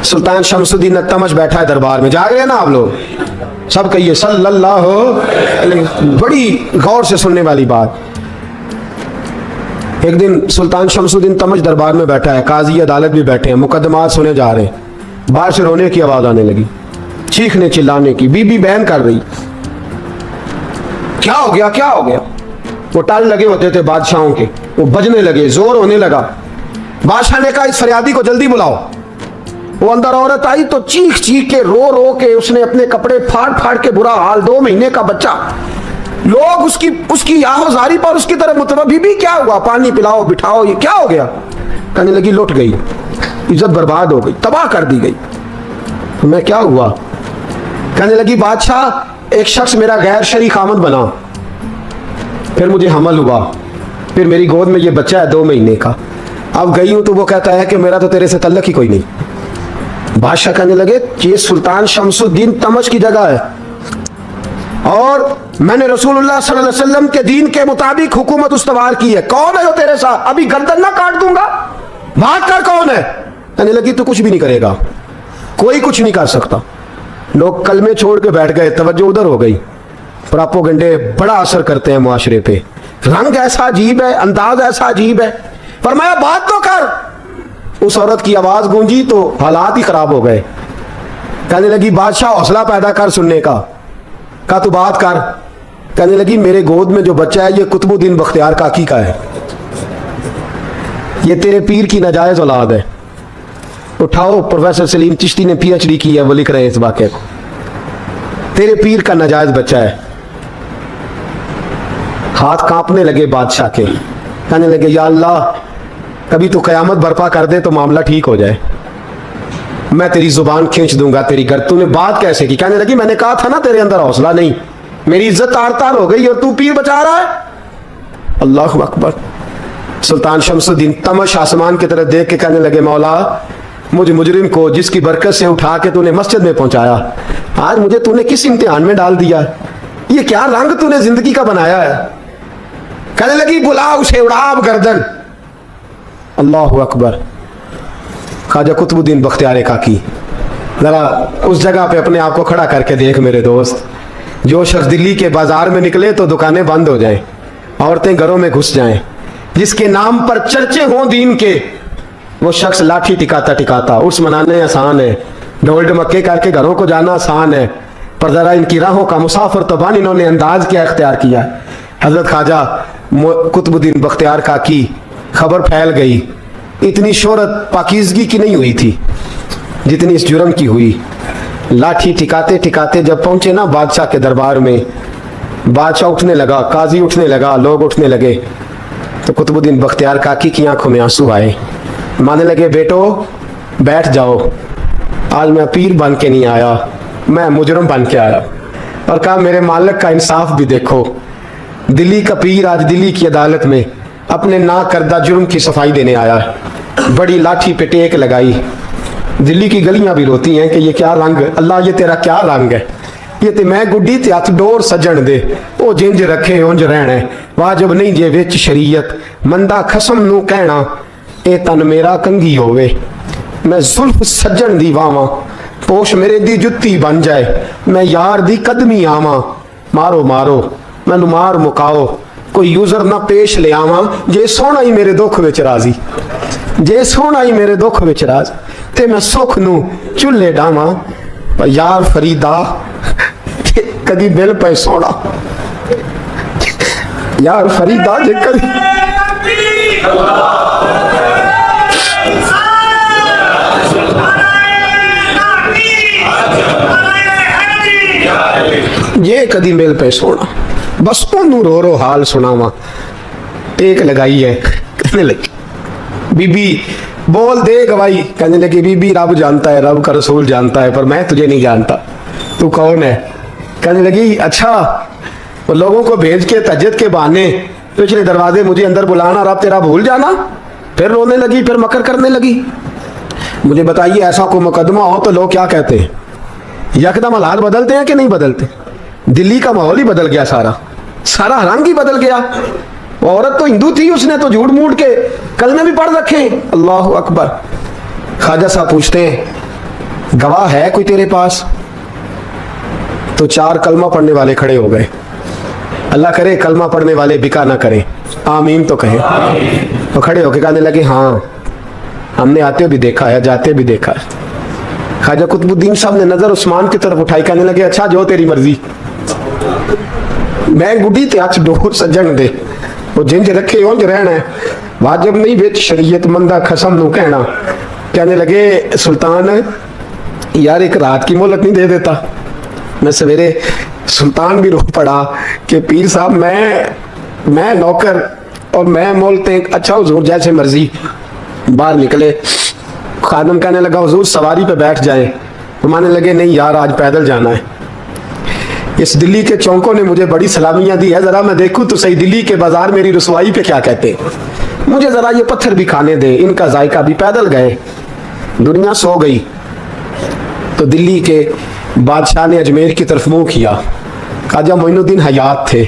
सुल्तान शमसुद्दीन अत्तमश बैठा है दरबार में, जाग रहे हैं ना आप लोग, सब कहिए सल्लल्लाहु अलैहि। बड़ी गौर से सुनने वाली बात। एक दिन सुल्तान शमसुद्दीन तमश दरबार में बैठा है, काजी अदालत भी बैठे हैं, मुकदमात सुने जा रहे हैं। बाहर से रोने की आवाज आने लगी, चीखने चिल्लाने की। बीबी बहन कर रही, क्या हो गया क्या हो गया। वो टाल लगे होते थे बादशाहों के, वो बजने लगे, जोर होने लगा। बादशाह ने कहा इस फरियादी को जल्दी बुलाओ। वो अंदर औरत आई तो चीख चीख के रो रो के उसने अपने कपड़े फाड़ फाड़ के, बुरा हाल, 2 महीने का बच्चा। लोग उसकी आहोजारी पर उसकी तरफ मुतवज्जह, बीबी क्या हुआ, पानी पिलाओ बिठाओ, ये क्या हो गया। कहने लगी लुट गई, इज्जत बर्बाद हो गई, तबाह कर दी गई। तो मैं क्या हुआ। कहने लगी बादशाह एक शख्स मेरा गैर शरई खामद बना, फिर मुझे हमल हुआ, फिर मेरी गोद में ये बच्चा है 2 महीने का। अब गई हूं तो वो कहता है कि मेरा तो तेरे से तल्लक ही कोई नहीं। बादशाह कहने लगे ये सुल्तान शमसुद्दीन तमश की जगह है और मैंने रसूलुल्लाह सल्लल्लाहु अलैहि वसल्लम के दीन के मुताबिक हुकूमत उस्तवार की है। कौन है वो तेरे साथ, अभी गर्दन ना काट दूंगा, बात कर कौन है। कहने लगी तू कुछ भी नहीं करेगा, कोई कुछ नहीं कर सकता। लोग कलमे छोड़ के बैठ गए, तवज्जो उधर हो गई। प्रोपेगेंडे बड़ा असर करते हैं मुआशरे पे। रंग ऐसा अजीब है, अंदाज ऐसा अजीब है। फरमाया बात तो कर। उस औरत की आवाज गूंजी तो हालात ही खराब हो गए। कहने लगी बादशाह हौसला पैदा कर सुनने का। कहा तू बात कर। कहने लगी मेरे गोद में जो बच्चा है ये कुतुबुद्दीन बख्तियार काकी का है, ये तेरे पीर की नाजायज औलाद है। उठाओ, प्रोफेसर सलीम चिश्ती ने PhD की है, वो लिख रहे हैं इस वाक़े को। तेरे पीर का नाजायज बच्चा है। हाथ कांपने लगे बादशाह के। कहने लगे या अल्लाह कभी तो कयामत बर्पा कर दे तो मामला ठीक हो जाए, मैं तेरी जुबान खींच दूंगा तेरी घर। तूने बात कैसे की। कहने लगी मैंने कहा था ना तेरे अंदर हौसला नहीं, मेरी इज्जत तार तार हो गई और तू पीर बचा रहा है। अल्लाह अकबर। सुल्तान शमसुद्दीन तमश आसमान की तरफ देख के कहने लगे मौला मुझ मुजरिम को जिसकी बरकत से उठा के तूने मस्जिद में पहुंचाया, आज मुझे तूने किस इम्तिहान में डाल दिया। ये क्या रंग तूने जिंदगी का बनाया है। कहने लगी बुला उसे, उड़ाब गर्दन। अल्लाह अकबर। ख्वाजा कुतुबुद्दीन बख्तियार काकी, जरा उस जगह पे अपने आप को खड़ा करके देख मेरे दोस्त। जो शख्स दिल्ली के बाजार में निकले तो दुकानें बंद हो जाएं, औरतें घरों में घुस जाएं, जिसके नाम पर चर्चे हों दीन के, वो शख्स लाठी टिकाता टिकाता उर्स मनाने आसान है, ढोल ढमक्के करके घरों को जाना आसान है, पर जरा इनकी राहों का मुसाफिर तबान इन्होंने अंदाज क्या इख्तियार किया। हजरत ख्वाजा कुतुबुद्दीन बख्तियार काकी, खबर फैल गई। इतनी शोहरत पाकीज़गी की नहीं हुई थी जितनी इस जुर्म की हुई। लाठी टिकाते टिकाते जब पहुंचे ना बादशाह के दरबार में, बादशाह उठने लगा, काजी उठने लगा, लोग उठने लगे, तो कुतुबुद्दीन बख्तियार काकी की आंखों में आंसू आए। मानने लगे बेटो बैठ जाओ, आज मैं पीर बन के नहीं आया, मैं मुजरम बन के आया। और कहा मेरे मालिक का इंसाफ भी देखो, दिल्ली का पीर आज दिल्ली की अदालत में अपने ना करदा जुर्म की सफाई देने आया है। बड़ी लाठी पे टेक लगाई। दिल्ली की गलियां भी रोती हैं कि ये क्या रंग, अल्लाह ये तेरा क्या रंग है। ये ते मैं गुड्डी ते हथ डोर सजन दे, ओ जिंज रखे उंज रहना, वाजिब नहीं जे विच शरीयत, मंदा खसम नू कहना ए तन मेरा कंगी होवे। मैं जुल्फ सजन दी वावां, पोश मेरे दी जुत्ती बन जाए, मैं यार दी कदमी आवां, मारो मारो मैनू मार मुकाओ, कोई यूजर ना पेश ले आवां, जे सोना ही मेरे दुख विच राजी, जे सोना ही मेरे दुख विच राज, ते मैं सुख नू चुल्हे डावां, पर यार फरीदा कदी दिल पे सोना, यार फरीदा जे कदी ये कदी मेल पे सोना, बस ओनू रो रो हाल सुनावा। टेक लगाई है। कहने लगी बीबी बोल दे गवाही। कहने लगी बीबी रब जानता है, रब का रसूल जानता है, पर मैं तुझे नहीं जानता, तू कौन है। कहने लगी अच्छा वो लोगों को भेज के तहज्जुद के बहाने पिछले दरवाजे मुझे अंदर बुलाना, रब तेरा भूल जाना। फिर रोने लगी, फिर मकर करने लगी। मुझे बताइए ऐसा कोई मुकदमा हो तो लोग क्या कहते हैं, यकदम हालात बदलते हैं कि नहीं बदलते। दिल्ली का माहौल ही बदल गया, सारा सारा रंग ही बदल गया। औरत तो हिंदू थी, उसने तो झूठ मूठ के कलमे भी पढ़ रखे। अल्लाह अकबर। ख्वाजा साहब पूछते हैं गवाह है कोई तेरे पास? तो 4 कलमा पढ़ने वाले खड़े हो गए। अल्लाह करे कलमा पढ़ने वाले बिका ना करें, आमीन तो कहें। तो खड़े होके कहने लगे हाँ हमने आते भी देखा है, जाते भी देखा है। ख्वाजा कुतुबुद्दीन साहब ने नजर उस्मान की तरफ उठाई, कहने लगे अच्छा जो तेरी मर्जी, मैं गुड्डी ते हथ डोर सजन दे, वो जिंज रखे उंज रहना है, वाजिब नहीं बिच शरीयत मंदा खसम नू कहना। कहने लगे सुल्तान यार एक रात की मोहलत नहीं दे देता? मैं सवेरे सुल्तान भी रो पड़ा कि पीर साहब मैं नौकर और मैं मोलते अच्छा हुजूर जैसे मर्जी। बाहर निकले, खादम कहने लगा हुजूर सवारी पे बैठ जाए। मानने लगे नहीं यार आज पैदल जाना है। इस दिल्ली के चौकों ने मुझे बड़ी सलामियां दी है, जरा मैं देखूं तो सही दिल्ली के बाजार मेरी रसवाई पे क्या कहते हैं, मुझे जरा ये पत्थर भी खाने दे, इनका जायका भी। पैदल गए, दुनिया सो गई तो दिल्ली के बादशाह ने अजमेर की तरफ मुंह किया। ख्वाजा मोइनुद्दीन हयात थे।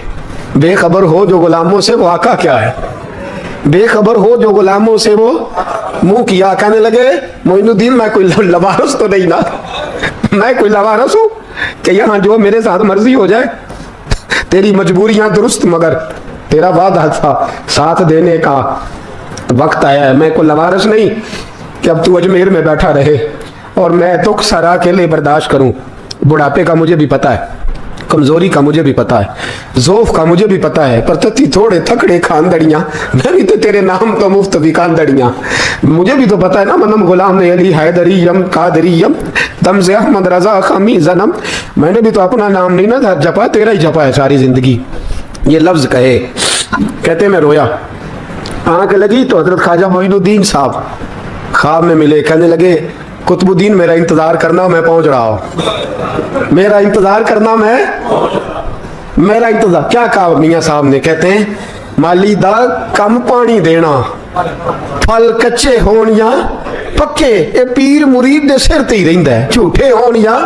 बेखबर हो जो गुलामों से वो आका क्या है, बेखबर हो जो गुलामों से वो मुंह किया। कहने लगे मोइनुद्दीन मैं कोई लवारस तो नहीं ना, मैं कोई लवारस हूं कि यहाँ जो मेरे साथ मर्जी हो जाए? तेरी मजबूरियां दुरुस्त मगर तेरा वादा था साथ देने का वक्त आया है। मैं कोई लवारस नहीं कि अब तू अजमेर में बैठा रहे और मैं दुख सारा अकेले बर्दाश्त करूं। बुढ़ापे का मुझे भी पता है, कमजोरी का मुझे भी पता है, जोफ का मुझे भी पता है, पर तती थोड़े थकड़े खानदड़ियां, मैं भी तो तेरे नाम तो मुफ्त भी खानदड़ियां। मुझे भी तो पता है ना मनम गुलाम अली हैदरी यम कादरी यम दम से अहमद रजा खमी जन्म। मैंने भी तो अपना नाम नहीं ना जपा, तेरा ही जपा है सारी जिंदगी। ये लफ्ज कहे, कहते मैं रोया, आंख लगी तो हजरत ख्वाजा मोइनुद्दीन साहब ख्वाब में मिले। कहने लगे कुतुबुद्दीन मेरा इंतजार करना, मैं पहुंच रहा हूं, मेरा इंतजार करना, मेरा इंतजार। क्या कहा मियां साहब ने? कहते हैं माली दा कम पानी देना, फल कच्चे होन या पक्के, ये पीर मुरीद दे सिर ते ही रहिंदा है, झूठे होन या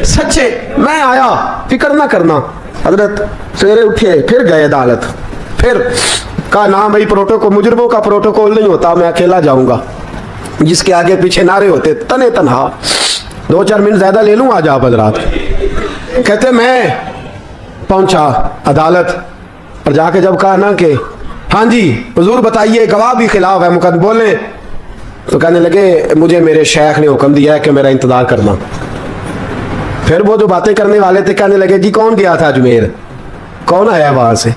सच्चे। मैं आया, फिक्र ना करना। हजरत सवेरे उठे, फिर गए अदालत, फिर कहा ना भाई प्रोटोकॉल, मुजरमों का प्रोटोकॉल नहीं होता, मैं अकेला जाऊंगा। जिसके आगे पीछे नारे होते तने तनहा, 2-4 मिनट ज्यादा ले लूं आज आप हजरात। कहते मैं पहुंचा अदालत और जाके जब कहा ना कि हाँ जी हुजूर बताइए, गवाह भी खिलाफ है, मुकदमे बोले, तो कहने लगे मुझे मेरे शेख ने हुक्म दिया है कि मेरा इंतजार करना। फिर वो जो बातें करने वाले थे कहने लगे जी कौन गया था अजमेर, कौन आया वहां से,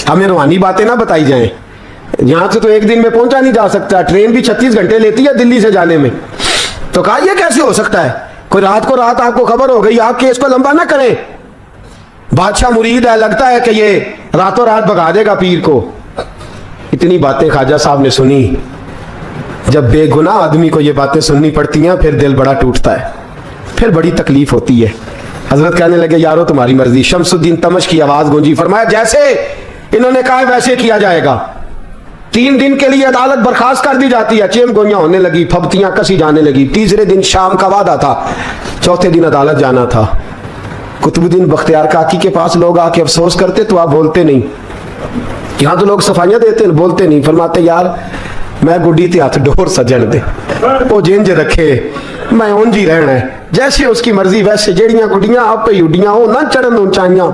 हमें रूहानी बातें ना बताई जाएं, यहां से तो एक दिन में पहुंचा नहीं जा सकता, ट्रेन भी 36 घंटे लेती है दिल्ली से जाने में। तो कहा यह कैसे हो सकता है, कोई रात को रात आपको खबर हो गई, आप केस को लंबा ना करें, बादशाह मुरीद है, लगता है कि ये रातों रात भगा देगा पीर को। इतनी बातें ख्वाजा साहब ने सुनी। जब बेगुनाह आदमी को ये बातें सुननी पड़ती हैं फिर दिल बड़ा टूटता है, फिर बड़ी तकलीफ होती है। हजरत कहने लगे यारो तुम्हारी मर्जी। शमसुद्दीन तमश की आवाज गूंजी, फरमाया जैसे इन्होंने कहा वैसे किया जाएगा। 3 दिन के लिए अदालत बर्खास्त कर दी जाती है। चेम गोइयां होने लगी, फबतियां कसी जाने लगी। तीसरे दिन शाम का वादा था, चौथे दिन अदालत जाना था। कुतुबुद्दीन बख्तियार काकी के पास लोग आके अफसोस करते तो आप बोलते नहीं, यहाँ तो लोग सफाइयां देते बोलते नहीं। फरमाते यार मैं गुड्डी ते हथ डोर सजन दे, वो जिंज रखे मैं उंज ही रहना है, जैसे उसकी मर्जी वैसे। जेड़ियां गुड्डियां आप ही उड्डियां हो ना चढ़न ऊंचाइयां,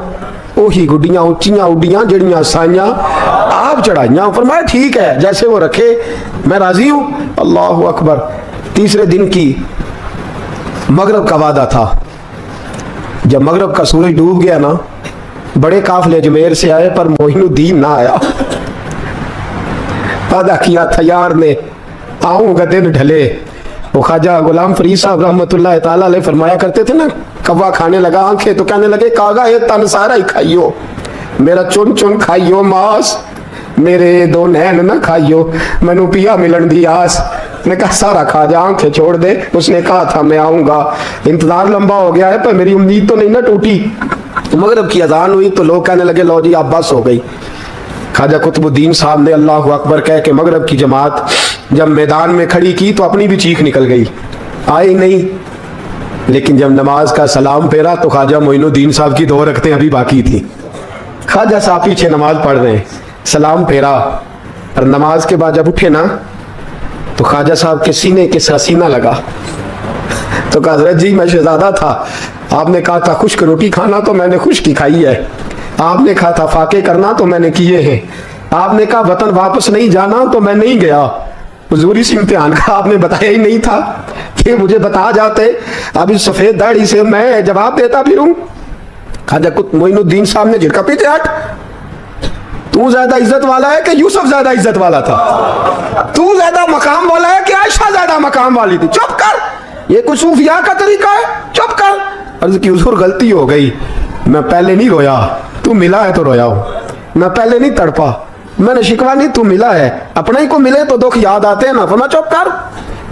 ओही गुड्डियां उच्चियां उड्डियां जेड़ियां साइयां आप चढ़ाइयां। फरमाया ठीक है जैसे वो रखे मैं राजी हूं। अल्लाह अकबर। तीसरे दिन की मगरब का वादा था। जब मगरब का सूरज डूब गया ना, बड़े काफले अजमेर से आए पर मोइनुद्दीन ना आया। वादा किया था यार ने आऊंगा दिन ढले। वो ख्वाजा गुलाम फरीद साहब रहमतुल्लाह ताला अलैह फरमाया करते थे ना, कौवा खाने लगा आंखें तो कहने लगे कागा ये तन सारा ही खाइयो, मेरा चुन चुन खाइयो मांस, मेरे 2 नैन ना खाइयो, मैनू पिया मिलन दी आस। ने कहा सारा खा जा, आंखें छोड़ दे। उसने कहा था मैं आऊंगा, इंतजार लंबा हो गया है पर मेरी उम्मीद तो नहीं ना टूटी। मगरब की अजान हुई तो लोग कहने लगे लो जी अब बस हो गई। ख्वाजा कुतुबुद्दीन साहब ने अल्लाह अकबर कह के मगरब की जमात जब मैदान में खड़ी की तो अपनी भी चीख निकल गई, आई नहीं। लेकिन जब नमाज का सलाम फेरा तो ख्वाजा मोइनुद्दीन साहब की 2 रकतें अभी बाकी थी। ख्वाजा साहब पीछे नमाज पढ़ रहे हैं, सलाम फेरा और नमाज के बाद जब उठे ना तो ख्वाजा साहब के सीने के साथ सीना लगा। तो कहा हजरत जी मैं शहजादा था, आपने कहा था खुश्क रोटी खाना तो मैंने खुश्क ही खाई है, आपने कहा था फाके करना तो मैंने किए हैं, आपने कहा वतन वापस नहीं जाना तो मैं नहीं गया। हुजूर इस इम्तिहान का आपने बताया ही नहीं था कि मुझे बता जाते, अब इस सफेद दाढ़ी से मैं जवाब देता फिरूं। खाजा मोइनुद्दीन साहब ने झिड़का, पीछे हट, तू ज्यादा इज्जत वाला है कि यूसुफ ज्यादा इज्जत वाला था? तू ज्यादा मकाम वाला है कि आयशा ज्यादा मकाम वाली थी? चुप कर, ये कुछ सूफिया का तरीका है, चुप कर। अर्ज की हुजूर गलती हो गई, मैं पहले नहीं रोया, तू मिला है तो रोया हूं, मैं पहले नहीं तड़पा, मैंने शिकवा नहीं, तू मिला है, अपने ही को मिले तो दुख याद आते हैं ना। फरमा चुप कर,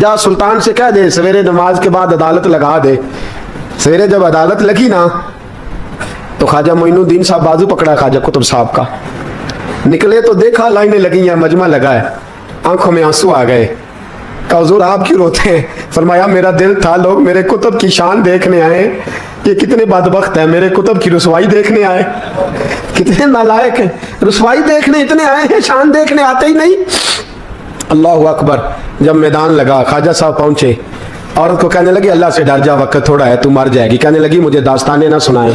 जा सुल्तान से कह दे सवेरे नमाज के बाद अदालत लगा दे। सवेरे जब अदालत लगी ना तो ख्वाजा मोइनुद्दीन साहब बाजू पकड़ा ख्वाजा कुतुब साहब का, निकले तो देखा लाइनें लगी हैं, मजमा लगा है, आंखों में आंसू आ गए। कहा हुजूर आप क्यों रोते हैं? फरमाया मेरा दिल था लोग मेरे कुतुब की शान देखने आए, ये कितने बदबख्त हैं, मेरे कुतुब की रुसवाई देखने आए, कितने नालायक हैं, रुसवाई देखने इतने आए हैं, शान देखने आते ही नहीं। अल्लाह अकबर। जब मैदान लगा ख्वाजा साहब पहुंचे, औरत को कहने लगी अल्लाह से डर जा, वक्त थोड़ा है, तू मर जाएगी। कहने लगी मुझे दास्ताने ना सुनाए।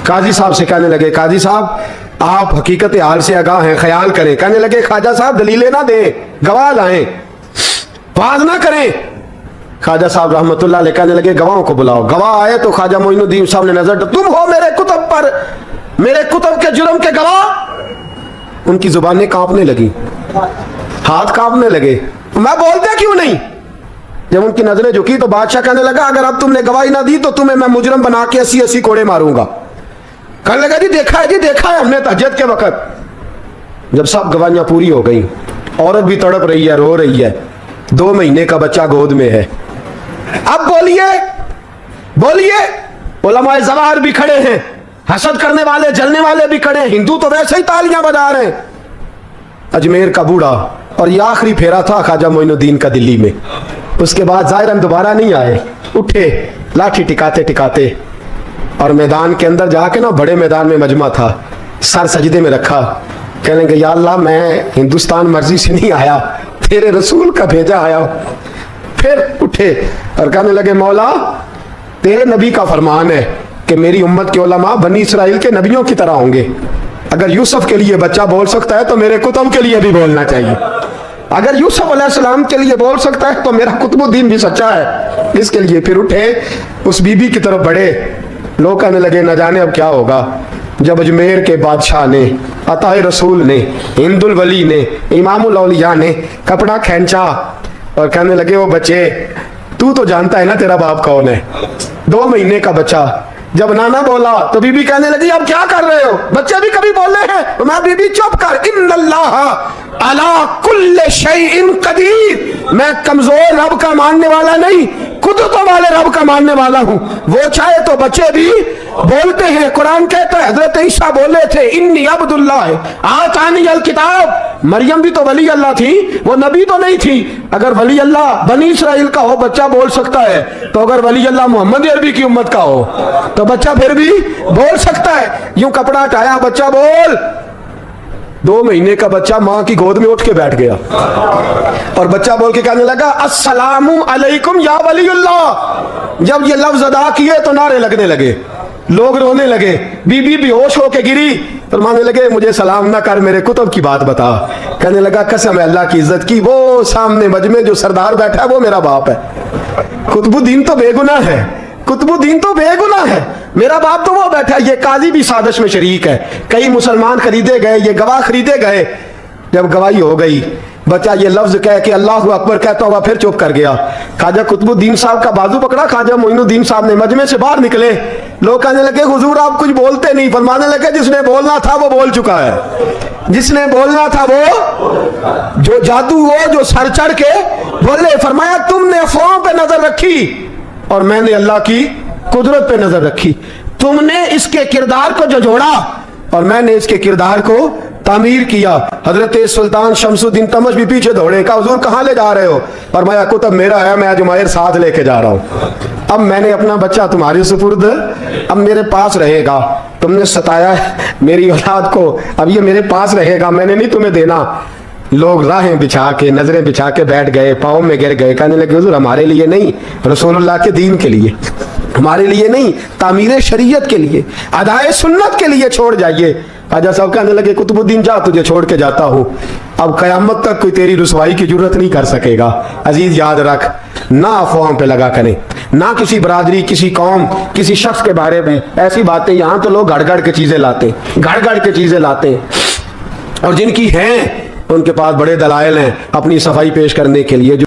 काजी साहब से कहने लगे काजी साहब आप हकीकत हाल से आगाह हैं, ख्याल करें। कहने लगे ख्वाजा साहब दलीलें ना दें, गवाह लाएं, बात ना करें। ख्वाजा साहब रहमतुल्लाह अलैह कहने लगे गवाहों को बुलाओ। गवाह आए तो ख्वाजा मोइनुद्दीन साहब ने नजर, तुम हो मेरे कुतुब पर, मेरे कुतुब के जुर्म के गवाह। उनकी जुबानें कांपने लगी, हाथ कांपने लगे, मैं बोलते क्यों नहीं? जब उनकी नजरें झुकी तो बादशाह कहने लगा अगर अब तुमने गवाही ना दी तो तुम्हें मैं मुजरम बना के 80-80 कोड़े मारूंगा। कहने लगा जी देखा है, जी देखा है हमने तहज्जुद के वक्त। जब सब गवाहियां पूरी हो गई, औरत भी तड़प रही है, रो रही है, 2 महीने का बच्चा गोद में है। अब बोलिए बोलिए, उलमाए ज़वाहिर भी खड़े हैं, हसद करने वाले जलने वाले भी खड़े हैं, हिंदू तो वैसे ही तालियां बजा रहे हैं। अजमेर का बूढ़ा, और ये आखिरी फेरा था ख्वाजा मोइनुद्दीन का दिल्ली में, उसके बाद ज़ाहिरन दोबारा नहीं आए। उठे लाठी टिकाते टिकाते और मैदान के अंदर जाके ना, बड़े मैदान में मजमा था, सर सजदे में रखा, कहने लगे या अल्लाह मैं हिंदुस्तान मर्जी से नहीं आया, तेरे रसूल का भेजा आया हूं। फिर उठे और कहने लगे मौला तेरे नबी का फरमान है कि मेरी उम्मत के उलमा बनी इसराइल के नबियों की तरह होंगे। अगर यूसुफ के लिए बच्चा बोल सकता है तो मेरे कुतुब के लिए भी बोलना चाहिए। अगर यूसुफ अलैहिस्सलाम के लिए बोल सकता है तो मेरा कुतुबुद्दीन भी सच्चा है, इसके लिए। फिर उठे, उस बीबी की तरफ बढ़े, लोग कहने लगे न जाने अब क्या होगा। जब अजमेर के बादशाह ने, अताए रसूल ने, हिंदुल वली ने, इमामुल औलिया ने कपड़ा खींचा और कहने लगे वो बच्चे तू तो जानता है ना तेरा बाप कौन है, 2 महीने का बच्चा। जब नाना बोला तो बीबी कहने लगी अब क्या कर रहे हो, बच्चे भी कभी बोल रहे हैं। तो मैं बीबी चुप कर, इन्नल्लाह अला कुल्ले शैइन कदीर, मैं कमजोर रब का मानने वाला नहीं, कुदरतों वाले रब का मानने वाला हूं। वो चाहे तो बच्चे भी बोलते हैं। कुरान कहता है हजरत ईसा बोले थे इन्नी अब्दुल्लाह आतानी अल किताब। मरियम भी तो वली अल्लाह थी, वो नबी तो नहीं थी। अगर वली अल्लाह बनी इसराइल का हो बच्चा बोल सकता है, तो अगर वली अल्लाह मोहम्मद अरबी की उम्मत का हो तो बच्चा फिर भी बोल सकता है। यूं कपड़ा हटाया, बच्चा बोल। 2 महीने का बच्चा माँ की गोद में उठ के बैठ गया और बच्चा बोल के कहने लगा अस्सलामु अलैकुम या वलीउल्लाह। जब ये लफ्ज अदा किए तो नारे लगने लगे, लोग रोने लगे, बीबी बेहोश होके गिरी। फरमाने लगे मुझे सलाम ना कर, मेरे कुतुब की बात बता। कहने लगा कसम है अल्लाह की इज्जत की, वो सामने मजमे जो सरदार बैठा है वो मेरा बाप है। कुतुबुद्दीन तो बेगुनाह है, कुतुबुद्दीन तो बेगुनाह है, मेरा बाप तो वो बैठा है। ये काजी भी साजिश में शरीक है, कई मुसलमान खरीदे गए, ये गवाह खरीदे गए। जब गवाही हो गई, बच्चा ये लफ्ज कह के अल्लाह अकबर कहता हुआ फिर चुप कर गया। ख्वाजा कुतुबुद्दीन साहब का बाजू पकड़ा, ख्वाजा मोइनुद्दीन साहब ने मजमे से बाहर निकले। लोग कहने लगे हुजूर आप कुछ बोलते नहीं। फरमाने लगे जिसने बोलना था वो बोल चुका है, जिसने बोलना था वो, जो जादू हो जो सर चढ़ के बोले। फरमाया तुमने अफवाहों पे नजर रखी और मैंने अल्लाह की कुदरत पे नजर रखी। तुमने इसके किरदार को जो जोड़ा और मैंने इसके किरदार को तामीर किया। हजरत सुल्तान शमसुद्दीन तमश भी पीछे दौड़े, कहा हुजूर कहाँ ले जा रहे हो? और मैं कुतुब मेरा है, मैं जुमैर साथ लेके जा रहा हूँ। अब मैंने अपना बच्चा तुम्हारे सुपुर्द, अब मेरे पास रहेगा। तुमने सताया मेरी औलाद को, अब ये मेरे पास रहेगा, मैंने नहीं तुम्हें देना। लोग राहें बिछा के, नजरें बिछा के बैठ गए, पाँव में गिर गए, कहने लगे हुजूर हमारे लिए नहीं, रसूलुल्लाह के दीन के लिए, हमारे लिए नहीं, तामीर शरीयत के लिए, अदाए सुन्नत के लिए छोड़ जाइए। ख्वाजा साहब कहने लगे कुतुबुद्दीन जा, तुझे छोड़ के जाता हूं, अब कयामत तक कोई तेरी रुसवाई की जरूरत नहीं कर सकेगा। अजीज याद रख, ना अफवाहों पे लगा करें, ना किसी बरादरी, किसी कौम, किसी शख्स के बारे में ऐसी बातें। यहां तो लोग गड़ के चीजें लाते, गड़ के चीजें लाते, और जिनकी हैं उनके पास बड़े दलाइल हैं अपनी सफाई पेश करने के लिए।